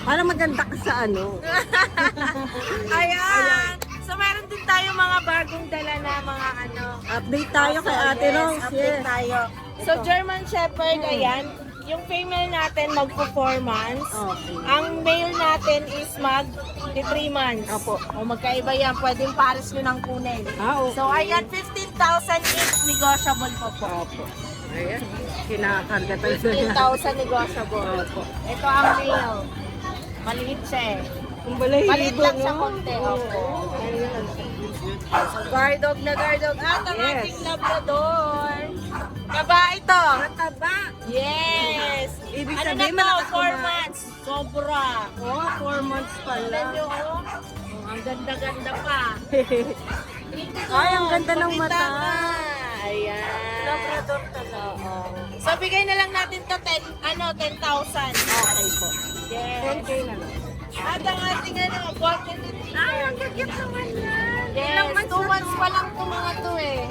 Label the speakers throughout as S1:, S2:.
S1: Para maganda ka sa ano.
S2: Ayan. So, meron din tayo mga bagong dala na mga ano.
S1: Update tayo kay Ate Rose.
S2: Update
S1: Yes.
S2: tayo. So, German Shepherd, ayan. Yung female natin magpo 4 months.
S1: Okay.
S2: Ang male natin is mag 3 months.
S1: Opo.
S2: O magkaiba yan. Pwedeng pares nyo ng kunin.
S1: Okay.
S2: So, ayan, 15,000 each negotiable po po.
S1: Opo. Ayan. Kinakarga talaga niya.
S2: 15,000 negotiable.
S1: Opo.
S2: Ito ang male. Maliit siya eh.
S1: Yung balahibo,
S2: Maliit lang siya
S1: no?
S2: konti. Opo.
S1: Ayan.
S2: So, guard dog na guard dog. At ang
S1: Yes.
S2: ating Labrador. Babae to.
S1: Mataba.
S2: Yes.
S1: Ibig
S2: Ano
S1: sabihin,
S2: na to?
S1: malakas
S2: 4
S1: kumain.
S2: months. Sobra.
S1: Oh, 4 months pala.
S2: Tignan nyo, oh. Ang ganda-ganda pa.
S1: Ay, ang ganda ng mata.
S2: Ayan.
S1: Labrador talaga.
S2: So, bigay na lang natin to 10,000.
S1: Okay po.
S2: Yes.
S1: 10K na lang.
S2: At ang ating golden retriever.
S1: Ay, ang cute naman yan.
S2: Yes, 2 months pa lang itong mga to eh.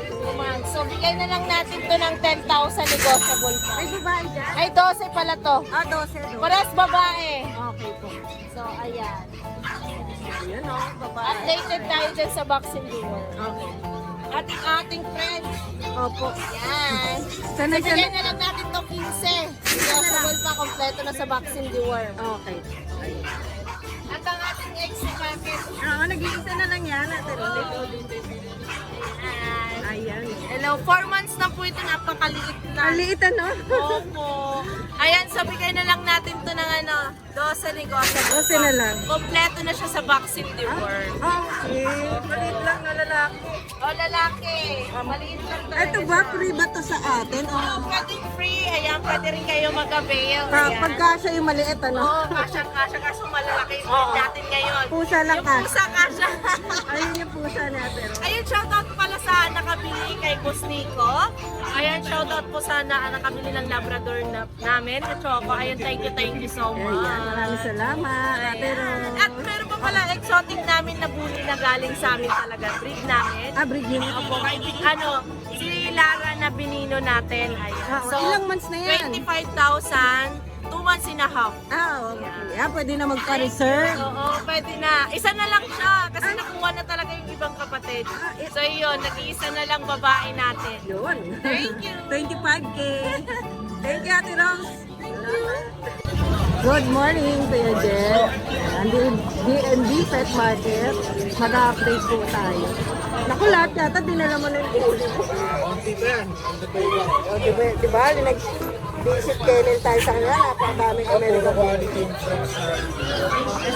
S2: 2 months. So, bigay na lang natin to ng 10,000 negotiable pa.
S1: May babae dyan?
S2: Ay, 12 pala to.
S1: Ah, 12.
S2: Parehas babae.
S1: Okay po.
S2: So, ayan.
S1: Ayan o, babae.
S2: Updated tayo dyan sa vaccine dealer.
S1: Okay.
S2: At ang ating friends.
S1: Opo.
S2: Yan.
S1: Sana
S2: So, bigay na lang natin to 15. Negotiable pa, kompleto na sa vaccine deworm.
S1: Okay.
S2: At ang ating extra packet.
S1: Nag-iisa na lang yan, Ate Rose.
S2: Ayan.
S1: Ayan.
S2: Hello, 4 months na po ito. Napakaliit na.
S1: Ang liit ano?
S2: Opo. Ayan, so bigay na lang natin to ng 12 negotiable.
S1: 12 na lang.
S2: Kompleto na siya sa vaccine deworm.
S1: Okay. Maliit lang na lalaki.
S2: O lalaki, maliit lang talaga
S1: Ito ba,
S2: siya.
S1: free ba to sa atin?
S2: Oo, pwedeng free. Ayan, pwede rin kayo mag-avail. Ayan.
S1: Pagkasya yung maliit ano?
S2: Oo, kasya, kaso malalaki yung
S1: Oo.
S2: natin ngayon.
S1: Pusa lang
S2: Yung
S1: ka.
S2: pusa kasya.
S1: Ayun yung pusa ni Ate Rose.
S2: Ayun, shoutout pala sa nakabili kay Boss Nico. Ayan, shoutout po sa nakabili ng Labrador namin, na Choco. Ayan, thank you so much.
S1: Ayan, maraming salamat, Ate
S2: Ayan.
S1: Rose.
S2: At meron pa pala exotic namin na bully na galing sa amin talaga. Breed namin.
S1: Breed yun.
S2: Opo, kay si Lara na binino natin. Ayan.
S1: Ilang months na yan?
S2: 25,000, 2 months and a half.
S1: Okay. Pwede na magpa-reserve.
S2: Oo, pwede na. Isa na lang siya kasi nakuha na talaga yung ibang kapatid. So yun, nag-iisa na lang babae natin.
S1: Yun.
S2: Thank you.
S1: 25K. Thank you, Ate Rose. Good morning, Kuya Jeff. D&D Pet Market. Mag-update po tayo. Naku, lahat yata dinala mo na yung ulo. Diba? Nag-visit kailan tayo sa kanila. Napakadaming American quality.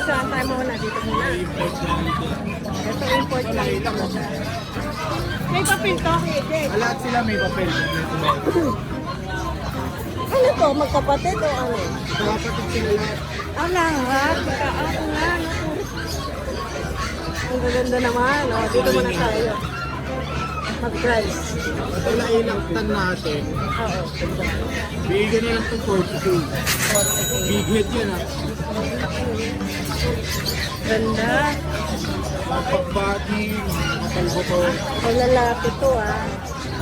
S1: Saan tayo muna? Dito muna. Ito import lang ito. May papel to, Kuya Jeff.
S3: Lahat sila may papel.
S1: Ano to? Magkapatid o ano?
S3: Kapatid sila lahat.
S1: Ang lahat. Ako nga. Ang gaganda naman. O, dito muna tayo. Mag-price.
S3: Ito na inaktan natin.
S1: Oo.
S3: Bigyan na lang itong 42. Big head yan ha.
S1: Ganda.
S3: Pag-body, matalboto.
S1: Ang lalaki to ah.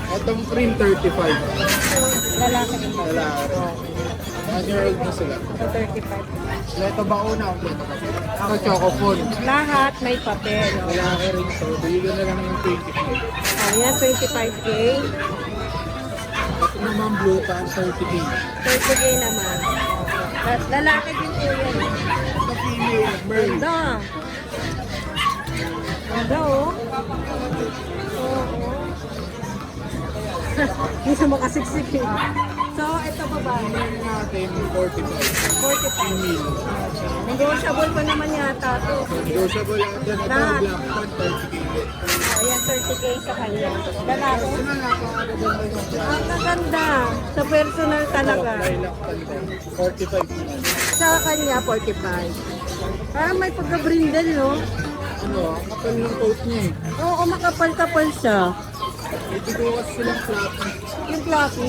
S3: Itong cream 35.
S1: Lalaki ito.
S3: Wala. 1 year old na sila.
S1: Ito 35.
S3: Ito ba una? Ako choco phone.
S1: Lahat may papel. O.
S3: Lalaki rin to. Bigyan na lang yung 25.
S1: Ayan, 25K.
S3: Ito naman blue tan 30K.
S1: 30K naman. Lalaki din po yan.
S3: Ito female, Merl.
S1: Ganda. Ganda oh. Oo. Hindi siya makasiksik eh. So, ito pa ba?
S3: Meron natin 45.
S1: 45.
S3: Female.
S1: Negotiable pa naman yata to.
S3: Negotiable lahat yan. Ito
S1: Lahat.
S3: black tan 30K.
S1: Ayan, 30K sa kanya. Lalaki.
S3: Ito na napakaganda yung
S1: Ang kaganda. Sa personal talaga.
S3: lilac tan 45 naman.
S1: Sa kanya, 45. Parang may pagka-brindle, no?
S3: Ano, ang kapal ng coat niya eh.
S1: Oo, makapal-kapal siya.
S3: May tiguwas silang fluffy.
S1: Yung fluffy.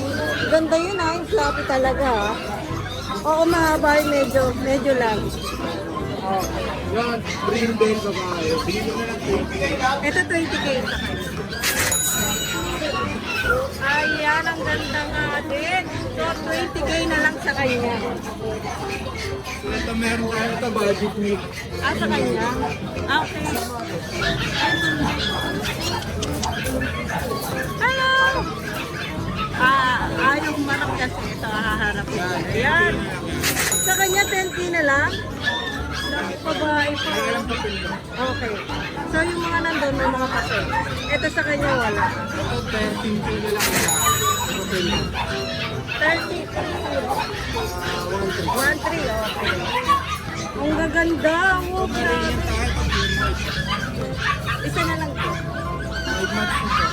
S1: Ganda yun ah, yung fluffy talaga ah. Oo, mahaba yung medyo lang. Okay.
S3: Yan, brindle babae. Bigyan mo na lang 20.
S1: Ito 20K sa kanya. Ayan, ang ganda nga din. So, 20K na lang sa kanya.
S3: Ito meron tayo ito, budget meat.
S1: Ah, sa kanya? Ah, okay. Hello! Yung manok kasi ito, haharap ko. Ayan. Sa kanya, 10K na lang? Babae pa. Okay. So, yung mga nandun, may mga papel. Ito sa kanya, wala.
S3: Ito, 13K na lang. Ito,
S1: 30. 1.3, okay. Ang gaganda. Oh, grabe. Isa na lang.
S3: 5 months nito.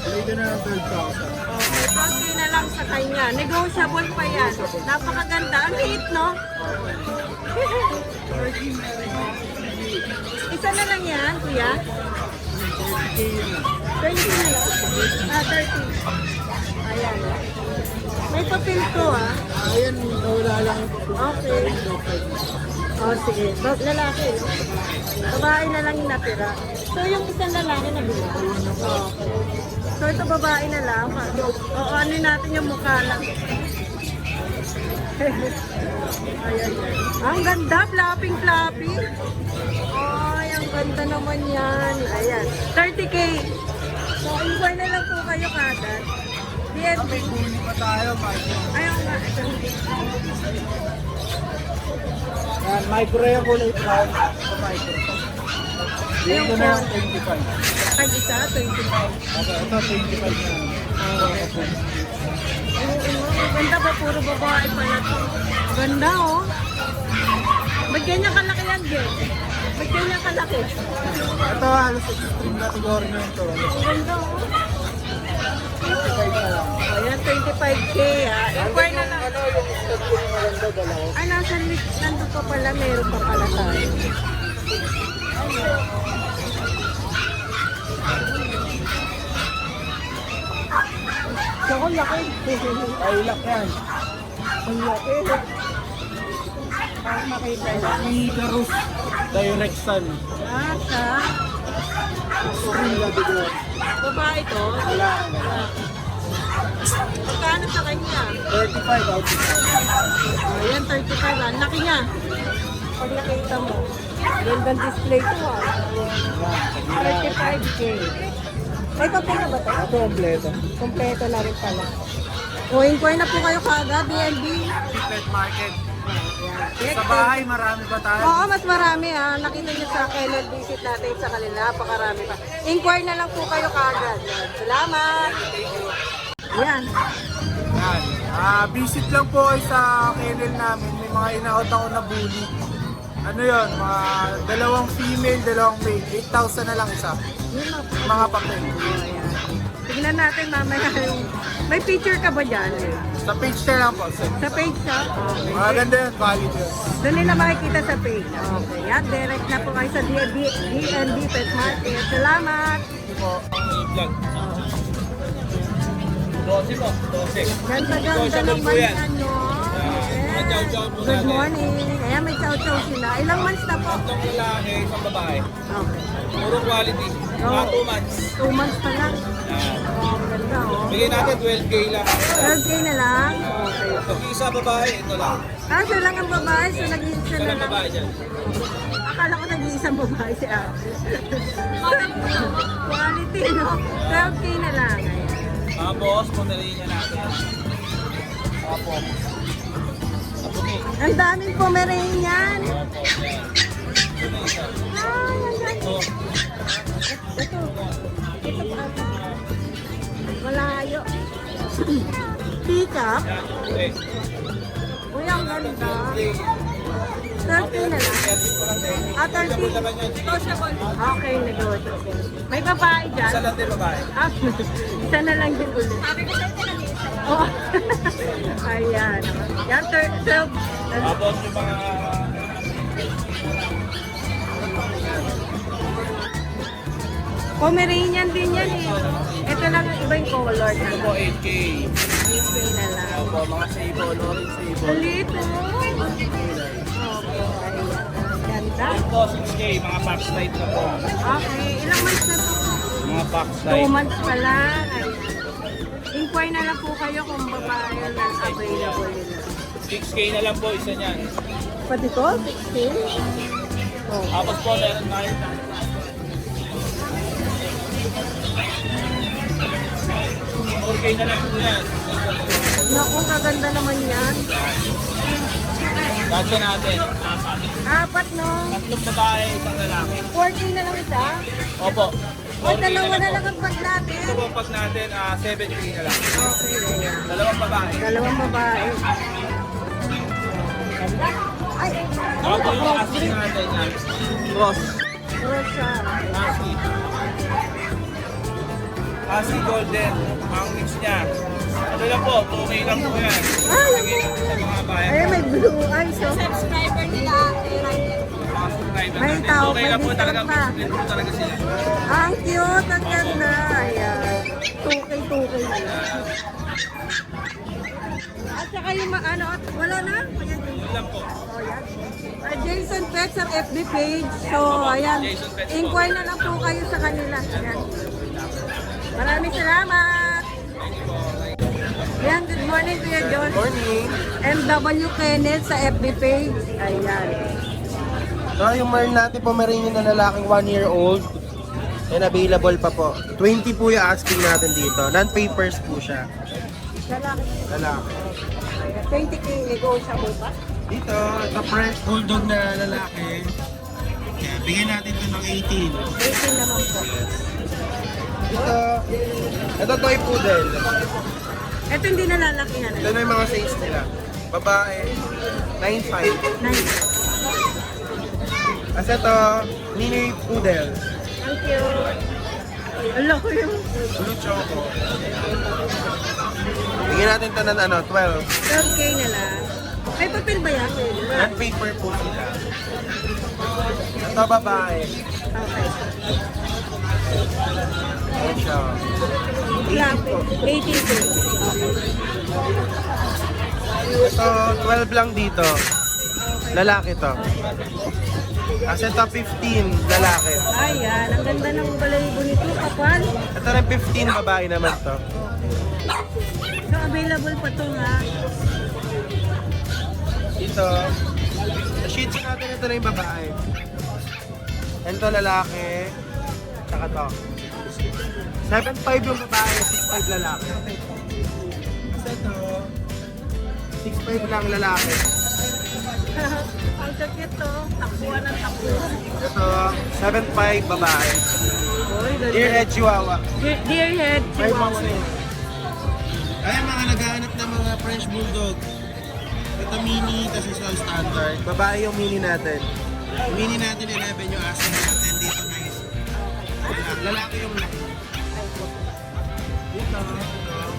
S3: Pwede na ng 12,000.
S1: Okay, 12K na lang sa kanya. Negotiable pa yan. Napakaganda. Ang liit, no? Isa na lang yan, kuya? 20 na lang? 30. Ayan. May papel to, ah.
S3: Ayan, wala lang yung
S1: Okay. Oh, sige. Lalaki. Babae na lang yung natira. So, yung isang lalaki na bila. Okay. So, ito babae na lang. Oo, ano natin yung mukha lang. Ayan. Ang ganda, flapping-flappy. Ay, ang ganda naman yan. Ayan. 30K. So, inquire na lang po kayo kada. DNB.
S3: Hindi pa tayo, Michael.
S1: Ayaw nga. Ito.
S3: Yan, micro yung kulay brown. Ito, micro. Bigyan ko na yung 25.
S1: Ay, isa, 25.
S3: Okay, ito 25 na.
S1: Ganda ba? Puro babae pala to. Ganda, oh. Ba't ganyan kalaki yan, Jen? Ba't ganyan kalaki?
S3: Ito, halos extreme category na ito.
S1: Ganda, oh.
S3: 25 na lang.
S1: Ayan, 25K, ah. Inquire na lang.
S3: Ano, yung stud ko yung maganda, dalawa.
S1: Ay, nasa list. Nandun pa pala. Meron pa pala tayo. Ako, laki.
S3: Pailak yan.
S1: Ang laki. Para makita niya.
S3: Icarus Direxan.
S1: Ah, sa
S3: Extreme category.
S1: babae to.
S3: Wala.
S1: Magkano sa kanya?
S3: 35 out of
S1: Ayan, 35. Ang laki niya. Pag nakita mo. Gandang display to, ah. 35K. May papel na ba ito?
S3: Ito, kompleto.
S1: Kompleto na rin pala. O, inquire na po kayo kaagad, BNB.
S3: Pet market.
S1: Ayan.
S3: Sa bahay, marami ba tayo?
S1: Oo, mas marami ah. Nakita niyo sa kennel visit natin sa kanila. Napakarami pa. Inquire na lang po kayo kaagad. Salamat! Yan.
S3: Yan. Visit lang po kayo sa kennel namin. May mga inaot ako na bully. Ano yun? Mga dalawang female, dalawang male. 8,000 na lang isa.
S1: Yun na po.
S3: Mga papel.
S1: Ayan. Tignan natin mamaya yung... May picture ka ba dyan?
S3: Sa page na lang po.
S1: Sa page siya? Okay.
S3: Maganda yun, valid yun.
S1: Doon nila makikita sa page. Okay. Yan, direct na po kayo sa DNB Pet Market. Salamat! Ganda-ganda naman yan, no? Yes. Good morning. Ayan, may chow-chow sila. Ilang months na po?
S4: Itong lalaki, isang babae.
S1: Okay.
S4: Puro quality.
S1: Oo.
S4: Mga 2 months.
S1: 2 months pa lang. Oh, ang ganda, oh.
S4: Bigyan natin 12K lang.
S1: 12K na lang? Okay.
S4: Pag isa babae, ito lang.
S1: Ah, siya lang ang babae, so nag-iisa
S4: Isa
S1: na
S4: lang
S1: lang.
S4: babae dyan.
S1: Akala ko nag-iisang babae si Ate. Quality, no? 12K na lang. Ayan.
S4: Mga boss, Pomeranian natin. Apo. Aputi.
S1: Ang daming Pomeranian.
S4: Apo. Yan. Ito na isa.
S1: Ay, ang ganda.
S4: Ito.
S1: Ito. Ito pa ata. Malayo. Pickup.
S4: Yan. Okay.
S1: Uy, ang ganda. 12K na lang. Ah, 30.
S4: Laban yan.
S1: Okay, negotiable. May babae dyan.
S4: Isa lang din babae.
S1: Ah, isa na lang din ulit. Oh. Ayan. Yan, 12.
S4: Tapos yung mga
S1: Pomeranian din yan eh. Ito lang ang iba yung color.
S4: ito po 8K.
S1: 8K na lang.
S4: Opo, mga sable, orange sable.
S1: Kulit oh. Ganda.
S4: Ito po 6K, mga box type na po.
S1: Okay, ilang months na to?
S4: Mga box
S1: 2
S4: type.
S1: months pa lang. Ayan. Inquire na lang po kayo kung babae na available nila.
S4: 6K na lang po isa niyan.
S1: Pati to, 16? Oh.
S4: Tapos po, meron tayo. 4K na lang po yan.
S1: Naku, kaganda naman yan.
S4: Gotcha natin.
S1: Apat, no?
S4: Tatlong babae, isang lalaki.
S1: 14 na lang isa.
S4: Opo.
S1: O, dalawa na lang ang pag natin.
S4: Ito po pag natin, 7K na lang.
S1: Okay, ayan.
S4: Dalawang babae.
S1: Dalawang babae. Ay,
S4: Ako po yung asking natin yan. Cross.
S1: Rosa.
S4: Husky. Husky Golden. Ang mix niya. Ano lang po, 2K lang po yan. Sige lang po sa mga bayan.
S1: Ay, may blue eyes, oh.
S2: Subscriber nila,
S4: Mga subscriber
S1: May
S4: natin.
S1: tao,
S4: 2K
S1: may
S4: lang po
S1: discount
S4: talaga.
S1: pa.
S4: Split po talaga sila.
S1: Ang cute, ang ganda. Ayan. Tukay na lang. At saka yung ano, wala na? Ayan.
S4: Yun lang po.
S1: Oh, yan. Jason Pets ang FB page. So, ayan.
S4: Jason Pets po.
S1: Inquire na lang po kayo sa kanila. Ayan. Maraming salamat. Ayan, good morning Kuya John.
S3: Morning!
S1: MW Kenneth sa FB page. Ayan.
S3: So, yung Merl natin Pomeranian na lalaking 1-year-old. And available pa po. 20 po yung asking natin dito. Non-papers po siya.
S1: Lalaki.
S3: Lalaki.
S1: Ayan. 20K negotiable pa.
S3: Dito, ito French Bulldog na lalaki. Kaya, bigyan natin ito ng 18.
S1: 18 naman po.
S3: Ito toy poodle.
S1: Ito hindi na lalakihan.
S3: Ito na yung mga size nila. Babae, 9.5.
S1: Nice.
S3: As ito, mini poodle.
S1: Thank you. Ala ko yung
S3: Blue choco. Bigyan natin ito ng 12.
S1: 12K na lang. May papel ba yan?
S3: Non-paper po sila. Ito babae.
S1: Okay.
S3: Ayan siya. 18 po.
S1: 18K.
S3: Ito, 12 lang dito. Lalaki to. As ito, 15, lalaki.
S1: Ayan, ang ganda ng balayibo nito, kapal.
S3: Ito rin 15, babae naman to.
S1: So, available pa to ha.
S3: Dito, sa Shih Tzu natin, ito na yung babae. Ito lalaki. Tsaka to. 7.5 yung babae, 6.5 lalaki. Kasi ito, 6.5 lang lalaki.
S1: Ang sakit to. Takbuhan ng takbuhan.
S3: Ito, 7.5 babae.
S1: Oy, ganda.
S3: Earhead Chihuahua.
S1: Dear head,
S3: 5
S1: chihuahua.
S3: months na yun. Ay, mga naghahanap ng mga French Bulldog. Ito mini, kasi sa standard. Babae yung mini natin. Yung mini natin, 11 yung asking natin. Dito guys. Lalaki yung laki. Dito.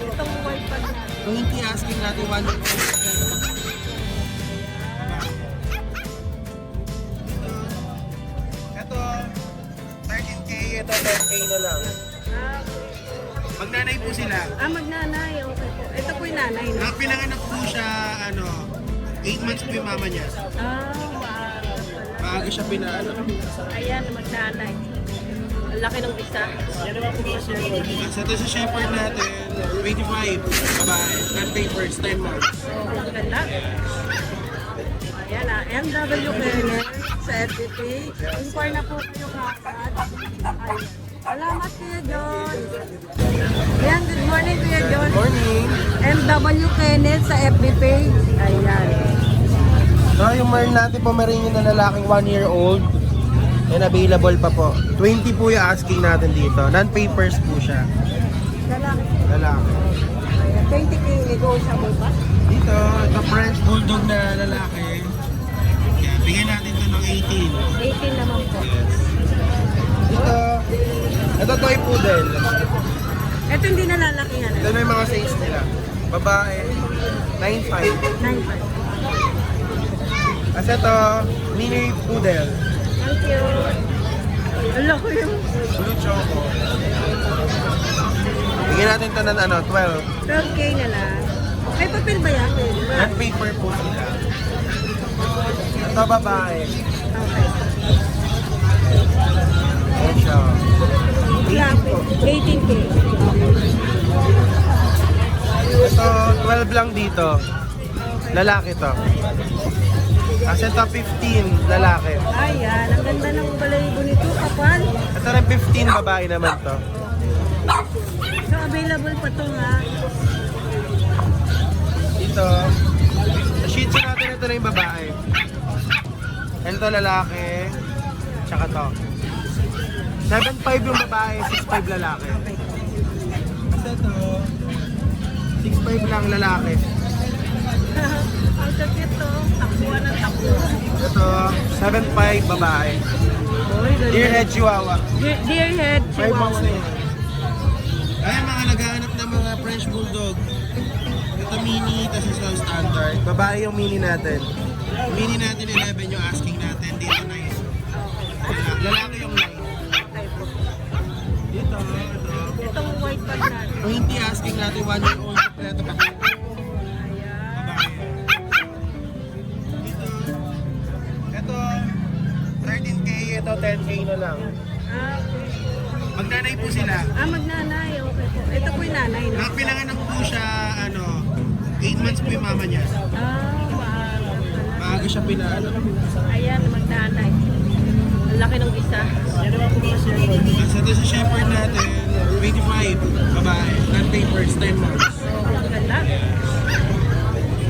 S1: Itong white pa niya.
S3: 20 asking natin, 1 Ito, 13K, ito 10K na lang.
S1: Ah,
S3: Magnanay po sila.
S1: magnanay. Okay po. Ito po yung nanay. No?
S3: Pinanganak po siya, 8 months po yung mama niya.
S1: Wow.
S3: Maaga siya pinaanak.
S1: Ayan, magnanay. Ang laki ng isa.
S3: Sa ito sa shepherd natin, 25, babae, non-papers, 10 months.
S1: Oh, ang ganda. Ayan MW Kenneth sa FBP. Inquire na po kayo kakad. Ayan. Salamat Kuya John. Ayan, good morning Kuya John.
S3: Morning!
S1: MW Kenneth sa FB page. Ayan.
S3: So, yung Merl natin Pomeranian na lalaking 1-year-old, and available pa po. 20 po yung asking natin dito. Non-papers po siya.
S1: Lalaki.
S3: Lalaki.
S1: Ayan, 20K negotiable pa.
S3: Dito, ito French Bulldog na lalaki. Kaya, bigyan natin ito ng 18.
S1: 18 naman po.
S3: Ito toy poodle.
S1: Ito hindi na lalakihan.
S3: Ito na yung mga size nila. Babae, 9.5.
S1: 9.5.
S3: As ito, mini poodle.
S1: Thank you. Ala ko yung
S3: Blue choco. Bigyan natin ito ng 12.
S1: 12K na lang. May papel ba yan?
S3: Non-paper po sila. Ito babae.
S1: Okay.
S3: Ayan siya. 18 po.
S1: 18K.
S3: 12 lang dito. Lalaki to. Kasi ito 15, lalaki.
S1: Ayan, ang ganda ng balayibo nito, kapal.
S3: Ito rin 15, babae naman to.
S1: So, available pa to ha.
S3: Dito, sa Shih Tzu natin, ito na yung babae. Ito lalaki, tsaka to. 7'5 yung babae, 6'5 lalaki. Kasi ito, 6'5 lang lalaki.
S1: Ang sakit to. Takbuhan ng takbuhan.
S3: Ito, 7'5 babae.
S1: Uy, ganda.
S3: Deerhead Chihuahua.
S1: Deer head,
S3: 5 months
S1: chihuahua.
S3: na yun. Ay, mga naghahanap ng mga French Bulldog. Ito mini, tapos ito ang standard. Babae yung mini natin. Mini natin 11 yung asking natin. Dito 9. Lalaki yung 9. Dito, ito.
S1: Itong white pag natin.
S3: 20 asking natin, 1 year old. Ito pa.
S1: Ayan.
S3: Babae. Dito. Ito, 13K. Ito, 10K na lang.
S1: Ah, okay.
S3: Magnanay po sila.
S1: Ah, magnanay. Okay po. Ito po yung nanay, no?
S3: Pinanganak po siya, 8 months po yung mama niya.
S1: Ah, maaga pala.
S3: Maaga siya pinanganak.
S1: Ayan, magnanay. Ang laki ng isa.
S3: Tapos ito sa shepherd natin, 25, babae, non-papers, 10 months.
S1: Oh, ang ganda.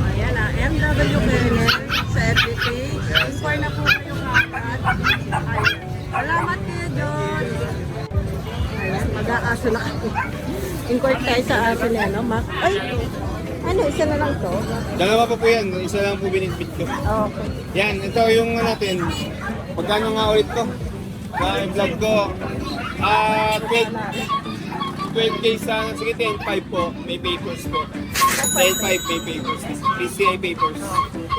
S1: Ayan ah, MW Kennel sa FBK. Inquire na po kayo kapat. Ayan. Salamat kayo, John. Ayan, mag-aaso na kami. Inquire tayo sa aso niya, no, Mac? Ay, ano, isa na lang to?
S5: Dalawa pa po yan, isa lang po binitbit ko.
S1: Okay.
S5: Yan, ito yung natin. Magkano nga ulit ko? Sa vlog ko. 12K sana. Sige, 10.5 po. May papers po. 10.5 may papers. PCI papers.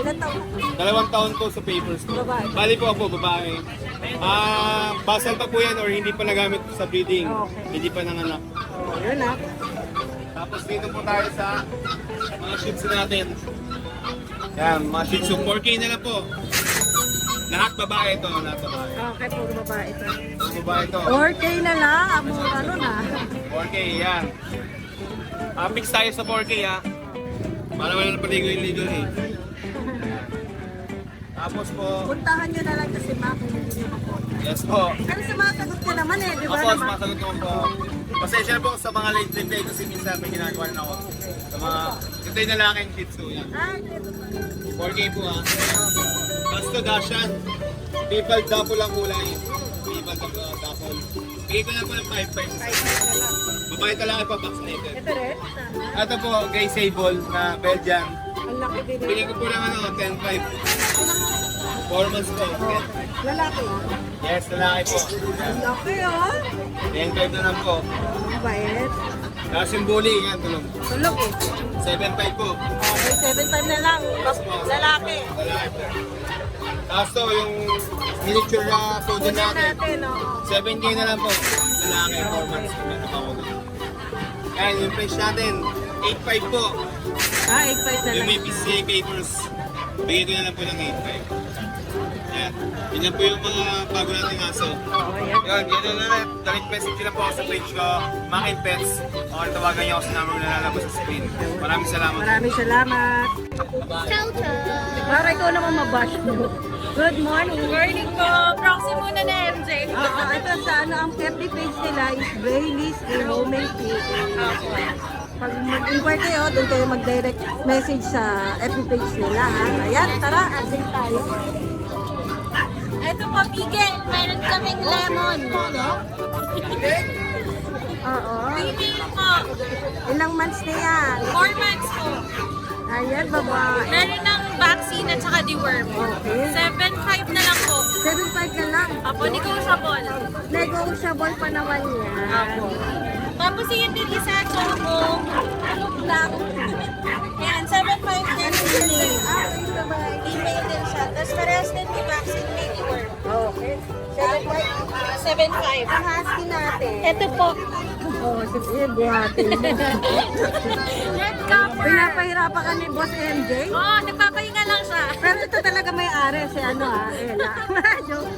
S1: Ilan taon?
S5: 2 taon po sa papers ko.
S1: Babae.
S5: Bali po ako, babae. Basal pa po yan or hindi pa nagamit sa breeding.
S1: Okay.
S5: Hindi pa nanganak.
S1: Oh, yun ah.
S5: Tapos dito po tayo sa mga Shih Tzu natin. Yan, mga Shih Tzu. 4K na lang po. Lahat babae ito, lahat babae.
S1: Okay, puro babae ito.
S5: Babae ito.
S1: 4K na lang, mura nun ah.
S5: 4K, yan. Mix tayo sa 4K ha. Para wala na paligoy-ligo eh. Tapos po,
S1: Puntahan nyo na lang kasi Mac.
S5: yes po.
S1: Pero sumasagot ka naman eh, di ba?
S5: Ako,
S1: naman?
S5: sumasagot ko po. Pasensya po sa mga late day kasi minsan may ginagawa na ako. Sa mga, ito yung lalaking Shih Tzu yan.
S1: Ah, dito pa.
S5: 4K po ha. Basto Dashan. People double ang kulay. People double. Bigay ko na po ng 5.5. Babae talaga pa vaccinated.
S1: Ito rin? Tama.
S5: Ito po, Gray Sable na Belgian.
S1: Ang laki din eh.
S5: Bigay ko po ng 10.5. 4 months po.
S1: Lalaki.
S5: Yes, lalaki po.
S1: Ang laki oh.
S5: 10.5 na lang po.
S1: Ang bait.
S5: Tapos yung bully, yan, tulong.
S1: Tulog eh.
S5: 7.5 po.
S1: Okay, 7.5 na lang. Lalaki.
S5: Lalaki po. Tapos to, yung miniature na poodle
S1: Kunin
S5: natin.
S1: natin oh.
S5: 7K na lang po. Lalaki, 4 months. Ito pa ko na. Yan, yung price natin, 8.5 po.
S1: Ah, 8.5 na
S5: Yung
S1: lang.
S5: may PCA papers, bigay ko na lang po ng 8.5. Yan. Yun lang po yung mga bago nating aso.
S1: Oh, ayan.
S5: Yun, yun na lang. Direct message lang po ako sa page ko, Makin Pets. O tawagan niyo ako sa number na lalabas sa screen. Maraming salamat.
S1: Maraming salamat. Para ikaw naman mabash mo. Good morning.
S2: Morning po. Proxy muna na MJ.
S1: Ito sa ano, ang FB page nila is Bailey's Enrollment Pag mag-inquire kayo, doon kayo mag-direct message sa FB page nila. Ha? Ayan, tara, update tayo.
S2: Ito po, Bigel. Meron kaming lemon.
S1: Oo.
S2: Female po.
S1: Ilang months na yan?
S2: 4 months po.
S1: Ayan, babae.
S2: Meron ng vaccine at saka deworm.
S1: Okay.
S2: 7.5 na lang po.
S1: 7.5 na lang.
S2: Apo, negotiable.
S1: Negotiable pa naman yan.
S2: Apo. Tapos yun din isa, choco. Look lang. Yan, 7.5 din. Female.
S1: Ah, yung babae.
S2: Female din siya. Tapos parehas din may vaccine, may deworm.
S1: Okay. 7.5.
S2: 7.5.
S1: Ang husky natin.
S2: Ito po.
S1: Oh, sige, buhatin mo.
S2: Red copper.
S1: Pinapahirapan ka ni Boss MJ?
S2: Oo, nagpapahinga lang siya.
S1: Pero ito talaga may ari si ano Ella. Joke.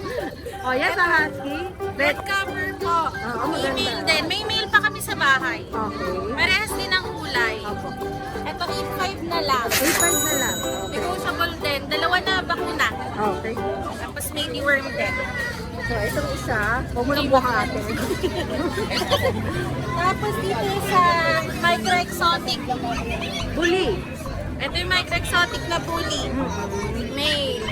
S1: Oh, yan sa husky.
S2: Red copper po.
S1: Oo, maganda.
S2: Female din. May male pa kami sa bahay.
S1: Okay.
S2: Parehas din ang kulay. kulay.
S1: Opo.
S2: Ito 8.5 na lang.
S1: 8.5 na lang. Okay.
S2: Negotiable din. Dalawa na bakuna.
S1: Okay.
S2: Tapos may deworm din.
S1: So, itong isa, huwag mo nang buhatin.
S2: Tapos dito sa Micro Exotic.
S1: Bully.
S2: Ito yung Micro Exotic na bully. May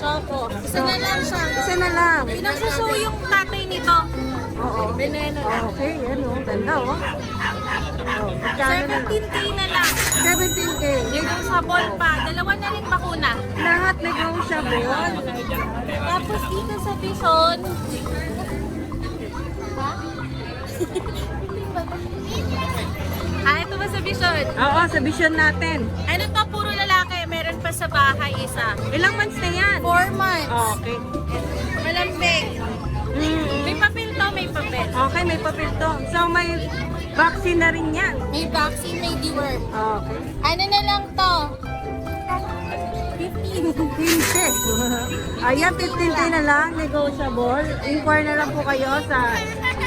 S2: choco. Isa na lang siya.
S1: Isa na lang.
S2: Pinagsushow yung tatay nito.
S1: Oo.
S2: Veneno na.
S1: Okay, yan o. Ganda o. Oh, magkano na lang?
S2: 17K na lang.
S1: 17K.
S2: Negotiable pa. Dalawa na rin bakuna.
S1: Lahat negotiable.
S2: Tapos dito sa Bison. Ito ba sa Bison?
S1: Oo, sa vision natin.
S2: Ano to? Puro lalaki. Meron pa sa bahay isa.
S1: Ilang months na yan?
S2: 4 months.
S1: Okay.
S2: Malambing. May papel to, may papel.
S1: Okay, may papel to. So, may vaccine na rin yan.
S2: May vaccine, may deworm.
S1: Okay.
S2: Ano na lang to? 15.
S1: 15. Ayan, 15K na lang. Negotiable. Inquire na lang po kayo sa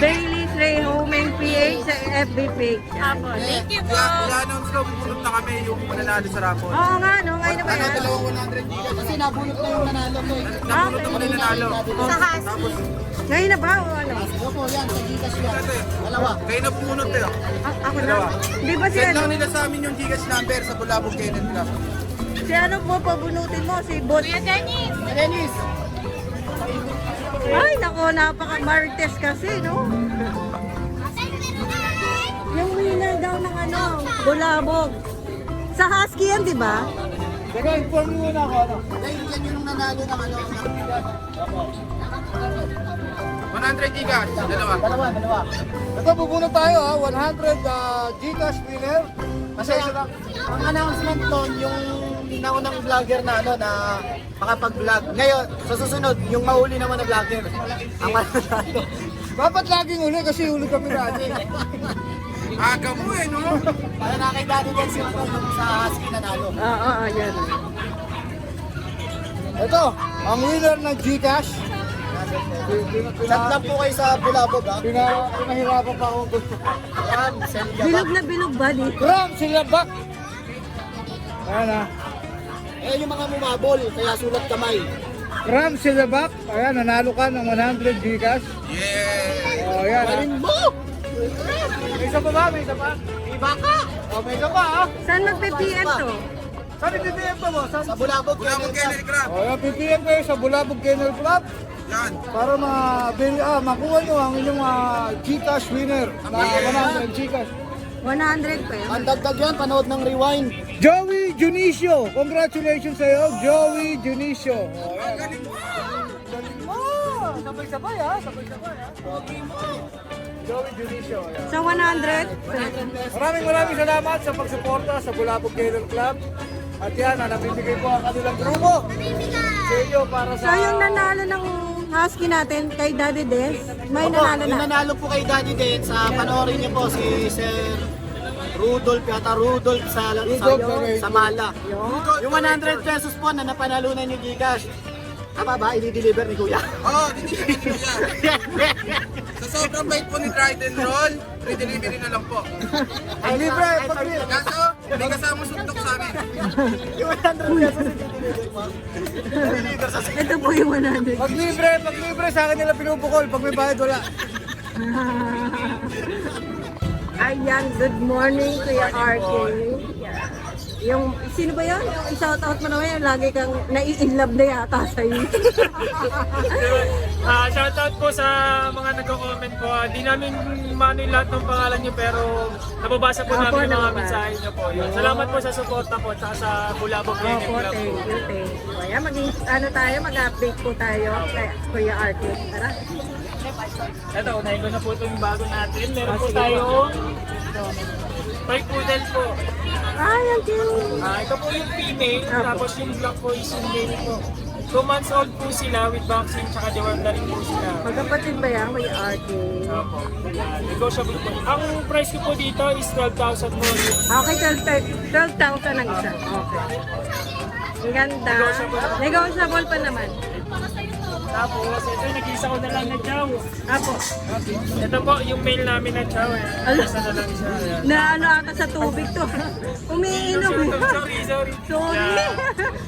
S1: Bailey's Ray Homing PH sa FB page.
S2: Apo, thank you po.
S3: I-announce ko, pupunod na kami yung mananalo sa raffle.
S1: Oo nga, no? Ngayon na ba yan?
S3: Dalawang 100 gigas. Kasi nabunot na yung nanalo ko eh.
S1: Okay.
S3: Nabunot ako na yung nanalo.
S2: Sa Husky.
S1: Ngayon na ba o ano?
S3: Dalawa. Kayo na pumunot eh.
S1: Ako na. Di ba si
S3: Send
S1: ano?
S3: lang nila sa amin yung gigas number sa Bulabog Kennel Club.
S1: Si ano po pabunutin mo? Si Boss.
S2: Kuya Dennis.
S3: Dennis!
S1: Ay, nako, napaka-marites kasi, no? Yung winner daw ng ano, Bulabog. Sa Husky yan, di ba?
S3: Teka, inform mo muna ako ano. Yan yung nanalo ng ano. 100 gigas. Dalawa. Ito, bubunot tayo ha. 100 gigas winner. Kasi ang announcement nun, yung naunang vlogger na ano na makapag-vlog. Ngayon, sa susunod, yung mahuli naman na vlogger. Ang mananalo. Dapat laging uli kasi huli kami dati. Aga mo eh, no? Para nakakita din sila sa Husky nanalo.
S1: Oo, yan.
S3: Ito, ang winner ng Gcash. Chat lang po kayo sa Bulabog ha. Pinahirapan pa ako gusto. Ram,
S1: Bilog na bilog ba, di?
S3: Ram, sila back. Ayan ha. Eh yung mga bumabol, kaya sulat kamay. Ram, sila back. Ayan, nanalo ka ng 100 Gcash. Yeah! Oh, ayan ha. May isa pa ba? May isa pa? Iba ka! Oh, may isa pa ha.
S1: Saan magpe-PM to?
S3: Saan i-PM pa mo? Sa Bulabog Kennel Club. O, yan, PPM kayo sa Bulabog Kennel Club. Yan. Para makuha nyo ang inyong Gcash winner na 100 Gcash.
S1: 100 pa yan.
S3: Ang dagdag yan, panood ng Rewind. Joey Junicio! Congratulations sa iyo, Joey Junicio. O, yan. Galing mo! Galing mo! Sabay-sabay ha, sabay-sabay ha. Joey Junicio. Yan.
S1: Sa 100?
S3: Maraming salamat sa pagsuporta sa Bulabog Kennel Club. At yan, nabibigay po ang kanilang grupo sa inyo para
S1: So
S3: sa...
S1: yung nanalo ng Husky natin kay Daddy Des, may nanalo
S6: Yung
S1: na.
S6: nanalo po kay Daddy din sa panoorin niyo po si Sir Rudolph sa Mala. Yung 100 pesos po na napanalunan niyo Gcash. Tama ba? I-deliver ni Kuya.
S3: Oo, delivery yan. Sa sobrang bait po ni Ride and Roll, free delivery na lang po. Ay, libre! Kaso, hindi kasama suntok sa amin.
S6: Yung 100 pesos i-deliver mo. I-deliver sa
S1: Ito po yung 100.
S3: Pag libre, sa akin nila pinupukol. Pag may bayad, wala.
S1: Ayan, good morning Kuya RK. Yung, sino ba yun? Yung i-shout out mo naman yun, lagi kang nai-inlove na yata sa'yo.
S7: Shoutout po sa mga nagko-comment po. Di namin mano lahat ng pangalan nyo pero nababasa po namin yung mga mensahe nyo po. Yun. Salamat po sa suporta po at sa Bulabog Kennel
S1: Opo,
S7: Club
S1: thank
S7: po.
S1: you, thank you. Kaya mag-update po tayo kay Kuya RK. Tara.
S7: Ito, unahin ko na po itong bago natin. Meron po tayong toy poodle po.
S1: Ay, ang cute.
S7: Ito po yung female, tapos yung black po is yung male po. 2 months old po sila with vaccine tsaka deworm na rin po sila.
S1: Magkapatid ba yan, Kuya RK?
S7: Opo. Negotiable po. Ang price ko po dito is 12,000 po.
S1: Okay, 12,000 ang isa. Okay. Ang ganda. Negotiable pa naman.
S7: Tapos, ito yung nag-isa ko na lang na chow.
S1: Apo.
S7: Ito po, yung mail namin na chow. Isa na lang siya. Ayan.
S1: Na ano ata sa tubig to. Umiinom.
S7: Sorry.
S1: Sorry.
S7: Yeah.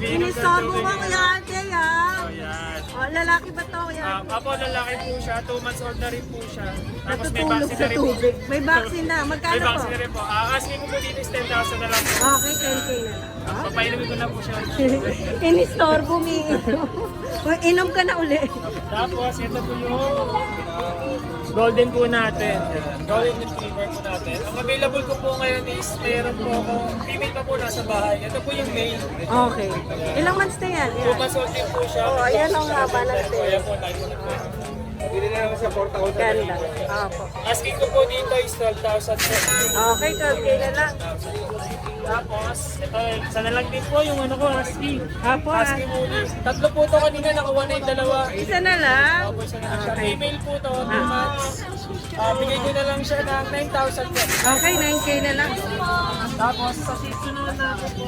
S1: Inistorbo mo kuya ate ha.
S7: Ayan.
S1: Oh, lalaki ba to kuya?
S7: Apo, lalaki po siya. 2 months old na rin po siya. Tapos may
S1: Natutulog
S7: vaccine
S1: sa
S7: na rin po.
S1: tubig. May vaccine na.
S7: May
S1: Magkano po?
S7: vaccine na rin po. Asking ko po dito is 10,000 na lang po.
S1: Okay, 10K na lang.
S7: Papainumin ko na po siya.
S1: Inistorbo umiinom. Inom ka na uli.
S7: Tapos, ito po yung golden po natin. Golden retriever po natin. Ang available ko po ngayon is meron po akong female pa po nasa bahay. Ito po yung male.
S1: Okay. Ilang months na yan?
S7: 2 months old din po siya.
S1: Oh, ayan ang haba ng tail.
S7: Ayan po, tayo po na po.
S3: Bili na naman sa 4,000.
S1: Ganda. Apo.
S7: Asking ko po dito is 12,000 po.
S1: Okay, 12K na lang.
S7: Tapos, ito, isa na lang din po yung ano ko, husky.
S1: Apo,
S7: Husky mo din. Tatlo po to kanina, nakuha na yung dalawa.
S1: isa na lang.
S7: Opo, isa na lang siya. Female po to, 2 months. Bigay ko na lang siya ng 9,000 po.
S1: Okay, 9K na lang.
S7: Tapos, sa seasonal na ako po.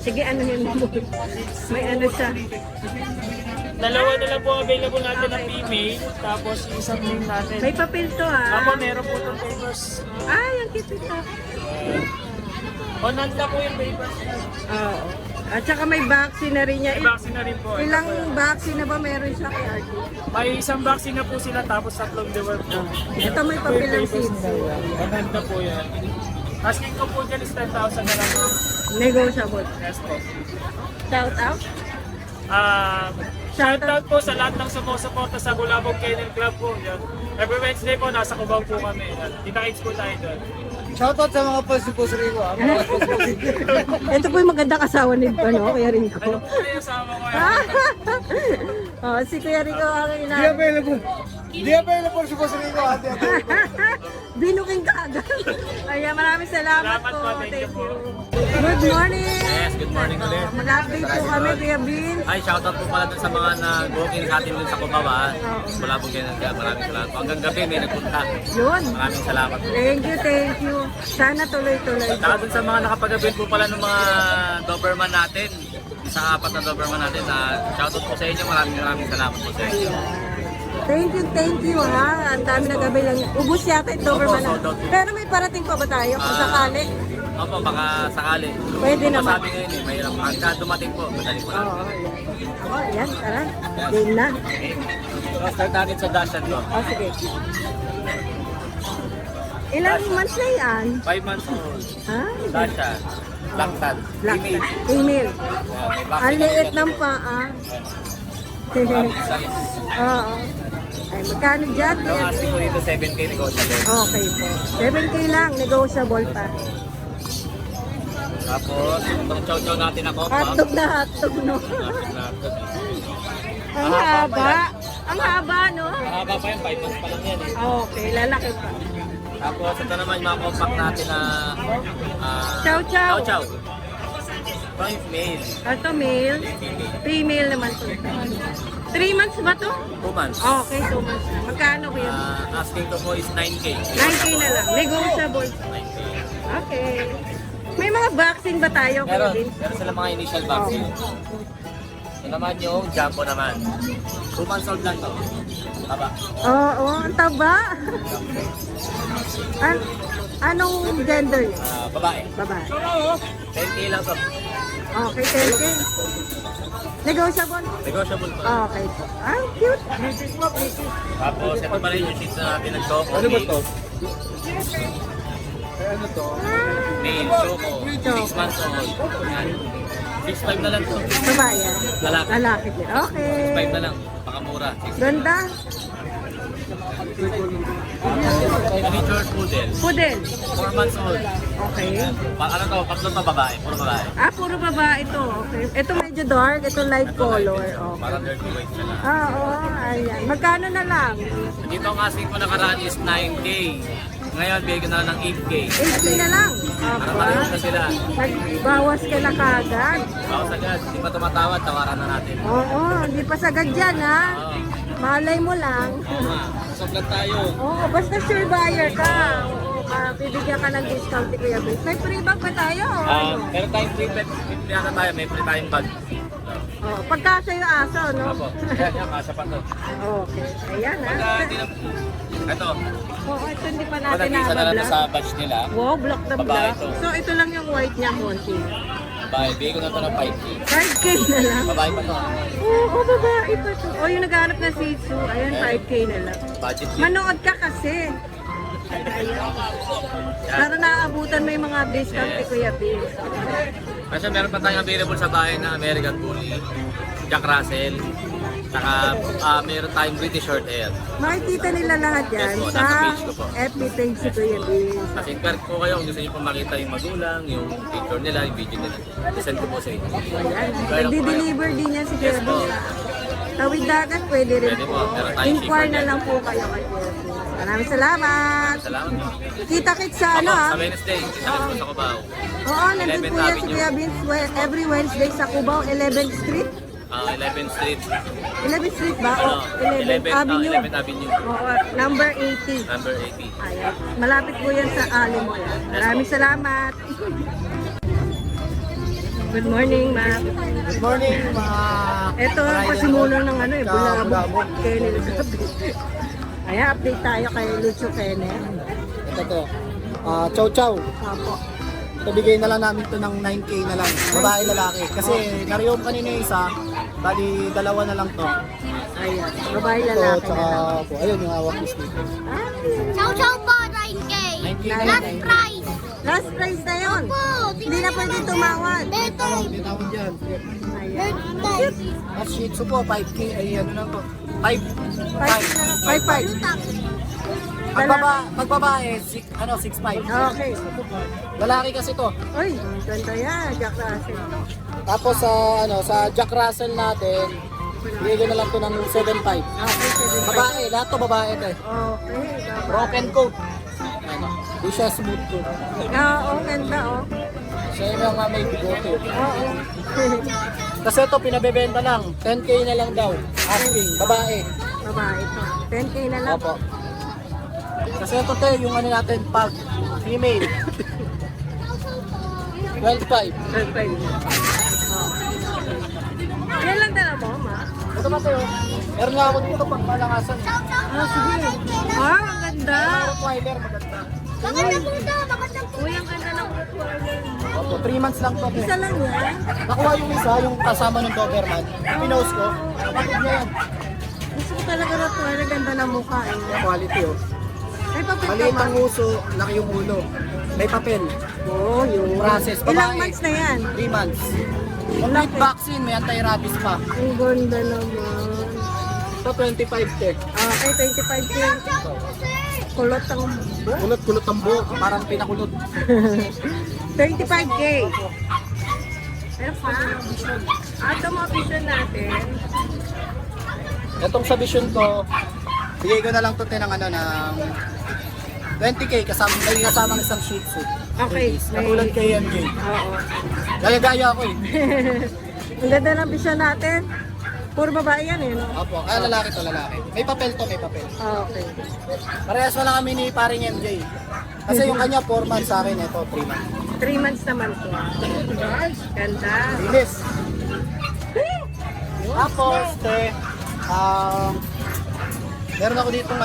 S1: Sige, ano yun mo? May ano siya.
S7: Dalawa na lang po available natin ng female. Tapos, yung isang male natin.
S1: May papel to
S7: Apo,
S1: ha.
S7: meron po itong papers.
S1: Ay, ang cute ito.
S7: On-hand na po yung papers.
S1: Oo. At saka may vaccine na rin niya.
S7: May vaccine na rin po.
S1: Ilang vaccine na ba meron siya kay RD?
S7: May isang vaccine na po sila tapos 3 deworm po.
S1: Ito may papel ng seeds.
S7: On-hand na po yan. Asking ko po dyan is 10,000 na lang po.
S1: Negotiable.
S7: Yes po.
S1: Shout out.
S7: Shoutout po sa lahat ng sumusuporta sa Bulabog Kennel Club po. Yan. Every Wednesday po, nasa Cubao po kami. Kita-kits po tayo doon.
S3: Shoutout sa mga pulsi-pulsi rin ko.
S1: Ito po yung magandang asawa ni ano, Kuya Rico.
S7: Ano po kayo sama ko?
S1: Oh, si Kuya Rico ang
S3: Di
S1: ina.
S3: available. Di available si Boss Rico. Ate.
S1: Binuking ka agad. Ayan, maraming salamat
S7: Salamat
S1: po.
S7: po, thank you po.
S1: Good morning.
S8: Yes, good morning ulit.
S1: Mag-update po kami, Kuya Bin.
S8: Ay, shoutout po pala dun sa mga nag-booking sa atin dun sa Cubao. Wala po ganyan kaya maraming salamat po. Hanggang gabi may nagpunta.
S1: Yun.
S8: Maraming salamat po.
S1: Thank you. Sana tuloy-tuloy.
S8: Saka dun sa mga nakapag-avail po pala ng mga Doberman natin, sa 4 na Doberman natin, shoutout po sa inyo. Maraming salamat po sa inyo.
S1: Thank you ha. Ang dami na gabi lang. Ubus yata yung Doberman na. Pero may parating pa ba tayo kung sakali?
S8: Opo, baka sakali.
S1: Pwede naman.
S8: Masabi ngayon eh, mahirap. Hangga dumating po, madali po lang.
S1: Oo. Oh, yan, tara. Game na.
S8: So, start natin sa Dashan ko.
S1: Oh, sige. Ilang months na yan?
S8: 5 months old.
S1: Ha?
S8: Dashan. Black tan.
S1: Black.
S8: Female.
S1: Female.
S8: May
S1: Ang
S8: vaccine
S1: liit
S8: na
S1: ng paa.
S8: size.
S1: Oo. Ay, magkano dyan?
S8: Ang asking ko dito 7K negotiable.
S1: Okay po. 7K lang. Negotiable pa.
S8: Tapos, itong chow-chow natin ako.
S1: Hotdog na hotdog, no? Ang haba. Ang haba, no?
S8: Mahaba pa yan, 5 months pa lang yan eh.
S1: Okay, lalaki pa.
S8: Tapos, ito naman yung mga compact natin na
S1: Chow chow.
S8: chow-chow. Ito yung male.
S1: Ito male. Female naman to. 3 months ba to?
S8: 2 months.
S1: Okay, 2 months na. Magkano ko yun?
S8: Asking ko po is 9K.
S1: 9K na lang. Negotiable.
S8: 9K.
S1: Okay. May mga vaccine ba tayo,
S8: Meron,
S1: Kevin?
S8: meron sila mga initial vaccine. Ito naman yung jumbo naman. 2 months old lang to. Taba.
S1: Oo, ang taba. Anong gender yun?
S8: Babae.
S1: Babae.
S8: 10K lang to.
S1: Okay, 10K. Negotiable?
S8: Negotiable po.
S1: Okay po. Ah, cute.
S8: Tapos, ito pa rin yung sheets na natin nag-choco.
S3: Ano ba to? Ano to?
S8: Male, choco. 6 months old. Yan. 6'5 na lang to.
S1: Babae yan.
S8: Lalaki.
S1: Lalaki din. Okay.
S8: 6'5 na lang. Pakamura. 6'5.
S1: Ganda.
S8: Mini George Poodle.
S1: Pudel.
S8: 4 months old.
S1: Okay.
S8: Ano to? Tatlo to babae. Puro babae.
S1: Ah, puro babae ito. Okay. Ito medyo dark. Ito light color. Okay.
S8: Parang dirty white siya na.
S1: Ah, oo. Ayan. Magkano na lang?
S8: Dito ang asking ko nakaraan is 9K. Ngayon, bigay ko na lang ng 8K.
S1: 8K na lang.
S8: Para
S1: Aba.
S8: maayos na sila.
S1: Nagbawas ka na kagad.
S8: Bawas agad. Hindi pa tumatawad, tawaran na natin.
S1: Oo, hindi pa sagad dyan ha.
S8: Oo.
S1: Malay mo lang.
S8: Oo nga. Sasaglat tayo.
S1: Oo, basta sure buyer ka. Oo, bibigyan ka ng discount ni Kuya Chris. May free bag ba tayo?
S8: Meron tayong free pet. May free tayo. May free tayong bag.
S1: Oh, pagkasa yung aso, no?
S8: Apo. Yan, kasa pa to.
S1: Okay. Ayan,
S8: Pagka
S1: ha?
S8: hindi na... Ito,
S1: Oo, ito hindi pa
S8: pag
S1: natin
S8: nag-isa na lang to
S1: nababla.
S8: sa batch nila,
S1: Wow, block na
S8: Babae
S1: block.
S8: to.
S1: So, ito lang yung white niya, Monty.
S8: babae, bigay ko na to ng 5K.
S1: 5K na lang.
S8: Babae pa to.
S1: Oo, babae pa to. O, yung naghanap na Shih Tzu, ayan, 5K na lang.
S8: Budget din.
S1: Manood ka kasi. Para naaabutan mo yung mga discount ni Kuya Bill.
S8: Kasi meron pa tayong available sa bahay na American Bully, Jack Russell, saka meron tayong British Shorthair.
S1: Makikita nila lahat yan
S8: Yes po,
S1: sa
S8: nasa page ko po.
S1: FB page si Kuya Bill.
S8: Kasi inquire ko kayo kung gusto niyo po makita yung magulang, yung picture nila, yung video nila. I-send ko po sa inyo.
S1: Ayan. Nagdi-deliver din yan si Kuya
S8: Yes po.
S1: Bill. Tawid dagat, pwede rin
S8: Pwede
S1: po.
S8: po, meron tayong
S1: Inquire
S8: shipper
S1: na
S8: dyan.
S1: lang po kayo kay Kuya Bill. Maraming salamat.
S8: Salamat po.
S1: Kita-kits sa ano
S8: Ako,
S1: ha?
S8: sa Wednesday, kita po sa Cubao.
S1: Oo, nandun
S8: 11th
S1: po yan si
S8: Avenue.
S1: Kuya Bill every Wednesday sa Cubao, 11th Street.
S8: 11th Street.
S1: 11th Street ba? O 11th
S8: 11th
S1: Avenue.
S8: Avenue.
S1: Oo, number 80.
S8: Number 80.
S1: Ayan. Malapit po yan sa Alimo. Maraming salamat. Good morning, ma'am.
S6: Good morning, mga...
S1: Ito ang pasimulo ng ano eh, bulabog.
S6: Bulabog.
S1: Kenny Elizabeth. Ayan, update tayo kay Lucho Kenneth.
S6: Ito to. Chow Chow.
S1: Apo.
S6: Ito bigay na lang namin to ng 9K na lang. Babae, lalaki. Kasi nariyo kanina yung isa, bali dalawa na lang to.
S1: Ayan, babae
S6: Ito,
S1: lalaki
S6: tsaka
S1: na lang.
S6: po. Ayun yung hawak ni Steve.
S9: Chow chow po, 9K.
S6: 9K
S1: Nine.
S6: na
S9: Last
S6: lang.
S9: price.
S1: Last price na yun.
S9: Po,
S1: Hindi na pwede tumawad.
S9: Beto.
S6: Bitawin dyan.
S1: Ayan.
S6: At Shih Tzu po, 5K. Ay, ano lang to. 5. 5. Pag babae, 6'5".
S1: Okay.
S6: Lalaki kasi to.
S1: Uy, ganda yan, Jack Russell.
S6: Tapos sa Jack Russell natin, bigay ko na lang to ng 7'5".
S1: Okay, 7.
S6: Babae, lahat to babae to eh.
S1: Okay,
S6: Broken coat. Ano, di siya smooth coat.
S1: oo, ganda oh.
S6: Siya yung mga may bigote.
S1: Oo.
S6: Kasi ito, pinabebenta lang. 10K na lang daw. Asking, babae.
S1: Babae to. 10K na lang.
S6: Opo. Kasi ito te, yung ano natin, pag female. 12.5.
S1: Perfect. Yan lang dala mo, ma.
S6: Ito ba tayo? Meron nga ako dito pang palangasan.
S1: Ah, sige. Ah, ang ganda.
S6: Rottweiler, maganda.
S9: Maganda po to, maganda po.
S1: Uy, ang ganda ng Rottweiler.
S6: Opo, 3 months lang to. te.
S1: Isa lang yan.
S6: Nakuha yung isa, yung kasama ng Doberman. Pinost ko. Kapatid niya yan.
S1: Gusto ko talaga Rottweiler. Ganda ng mukha eh.
S6: Quality oh.
S1: May papel ka,
S6: Maliit
S1: ma.
S6: ang uso, laki yung ulo. May papel.
S1: Oo, yun.
S6: Process, babae.
S1: Ilang months na yan?
S6: 3 months. Complete vaccine, may anti-rabies pa.
S1: Ang ganda naman.
S6: Ito 25 te.
S1: Okay, 25K. Kulot ang
S6: Kulot-kulot ang buhok, parang pinakulot.
S1: 35K. Pero pa, ato mga vision natin.
S6: Itong sa vision ko, bigay ko na lang to te ng ano ng 20K kasama may kasamang isang Shih Tzu.
S1: Okay.
S6: Katulad kay MJ.
S1: Oo.
S6: Gaya-gaya ako eh.
S1: Ang ganda ng vision natin. Puro babae yan eh, no?
S6: Opo, kaya lalaki to lalaki. May papel to, may papel.
S1: Okay.
S6: Parehas na lang kami ni paring MJ. Kasi yung kanya 4 months sa akin, ito 3 months.
S1: 3 months naman to. Ganda.
S6: Linis. Tapos, te, meron ako ditong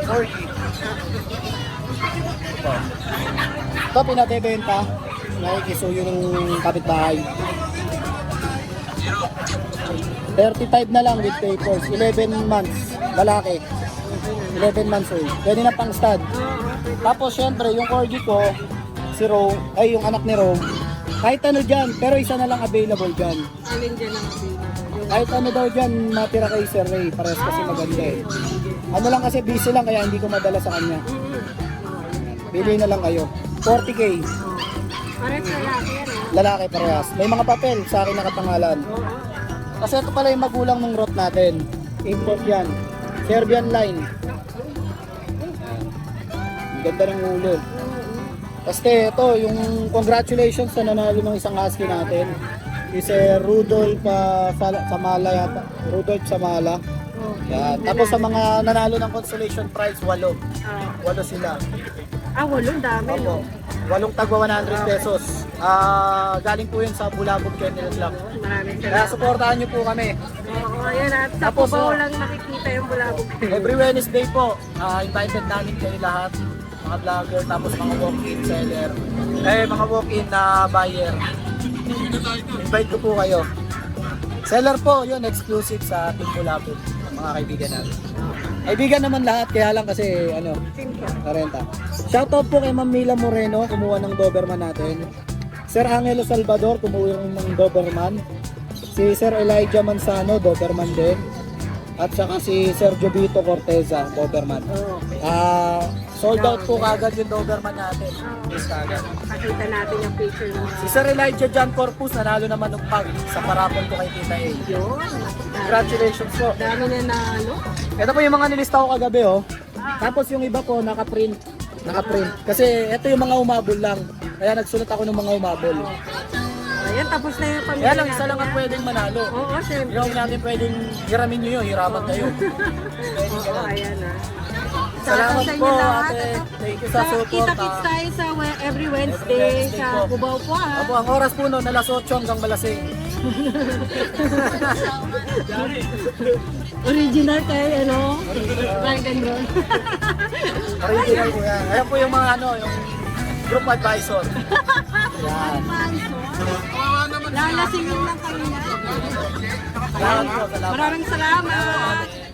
S6: corgi. Ito, pinabebenta. Nakikisuyo ng kapitbahay. 35 na lang with papers. 11 months. Lalaki. 11 months old. Pwede na pang stud. Tapos, syempre, yung corgi ko, si Rome, ay yung anak ni Rome, kahit ano dyan, pero isa na lang available dyan.
S1: Alin dyan ang
S6: Kahit ano daw dyan, matira kay Sir Ray. Parehas kasi maganda eh. Ano lang kasi busy lang, kaya hindi ko madala sa kanya. Bili na lang kayo. 40K.
S1: Parang lalaki yan eh.
S6: Lalaki parehas. May mga papel sa akin nakapangalan. Kasi ito pala yung magulang ng rot natin. Import yan. Serbian line. Ang ganda ng ulo. Kasi ito, yung congratulations sa nanalo ng isang husky natin. Si Rudolph Samala yata. Rudolph Samala. Yan. Tapos sa mga nanalo ng consolation prize, 8. 8 sila.
S1: Ah, walong dami, no?
S6: Opo. 8 tagwa 100 pesos. Galing po yun sa Bulabog Kennel Club.
S1: Maraming
S6: Kaya
S1: salamat.
S6: supportahan nyo po kami.
S1: Oo, ayan at sa
S6: Tapos,
S1: Cubao
S6: oh,
S1: lang nakikita yung bulabog.
S6: Every Wednesday po, invited namin kayo lahat, mga vlogger, tapos mga walk-in seller, mga walk-in na buyer. Invite ko po kayo. Seller po, yun, exclusive sa Team Bulabog, mga kaibigan namin. Kaibigan naman lahat, kaya lang kasi, narenta. Shoutout po kay Ma'am Mila Moreno, kumuha ng Doberman natin. Sir Angelo Salvador, kumuha ng Doberman. Si Sir Elijah Manzano, Doberman din. At saka si Sir Jovito Corteza, Doberman. Sold out po kagad yung Doberman natin. Yes, kagad.
S1: Pakita natin yung picture ng
S6: Si Sir Elijah John Corpus, nanalo naman ng pag sa parapon ko kay Tita A.
S1: yun.
S6: Congratulations po.
S1: Dami na na ano.
S6: Ito po yung mga nilista ko kagabi, oh. Tapos yung iba po, naka-print. Kasi ito yung mga umabol lang. Kaya nagsulat ako ng mga umabol.
S1: Ayan, tapos na yung pamilya
S6: Kaya lang, isa
S1: natin,
S6: lang ang
S1: ha?
S6: pwedeng manalo.
S1: Oo, syempre.
S6: Yung natin pwedeng hiramin nyo yun, hiraman kayo. Pwedeng
S1: Oo,
S6: ganun.
S1: ayan ha.
S6: Salamat
S1: Sa inyo
S6: po,
S1: lahat.
S6: ate.
S1: Ito.
S6: Thank you sa support.
S1: Kita-kits tayo sa every Wednesday sa
S6: po.
S1: Cubao po ha.
S6: Apo, ang oras po no, alas 8 hanggang malasing.
S1: Original kay ano, rock and roll.
S6: Original po yan. Ayan po yung mga ano, yung group advisor. Yan.
S1: Lalasingin lang kami na.
S6: Salamat po, salamat.
S1: Maraming salamat.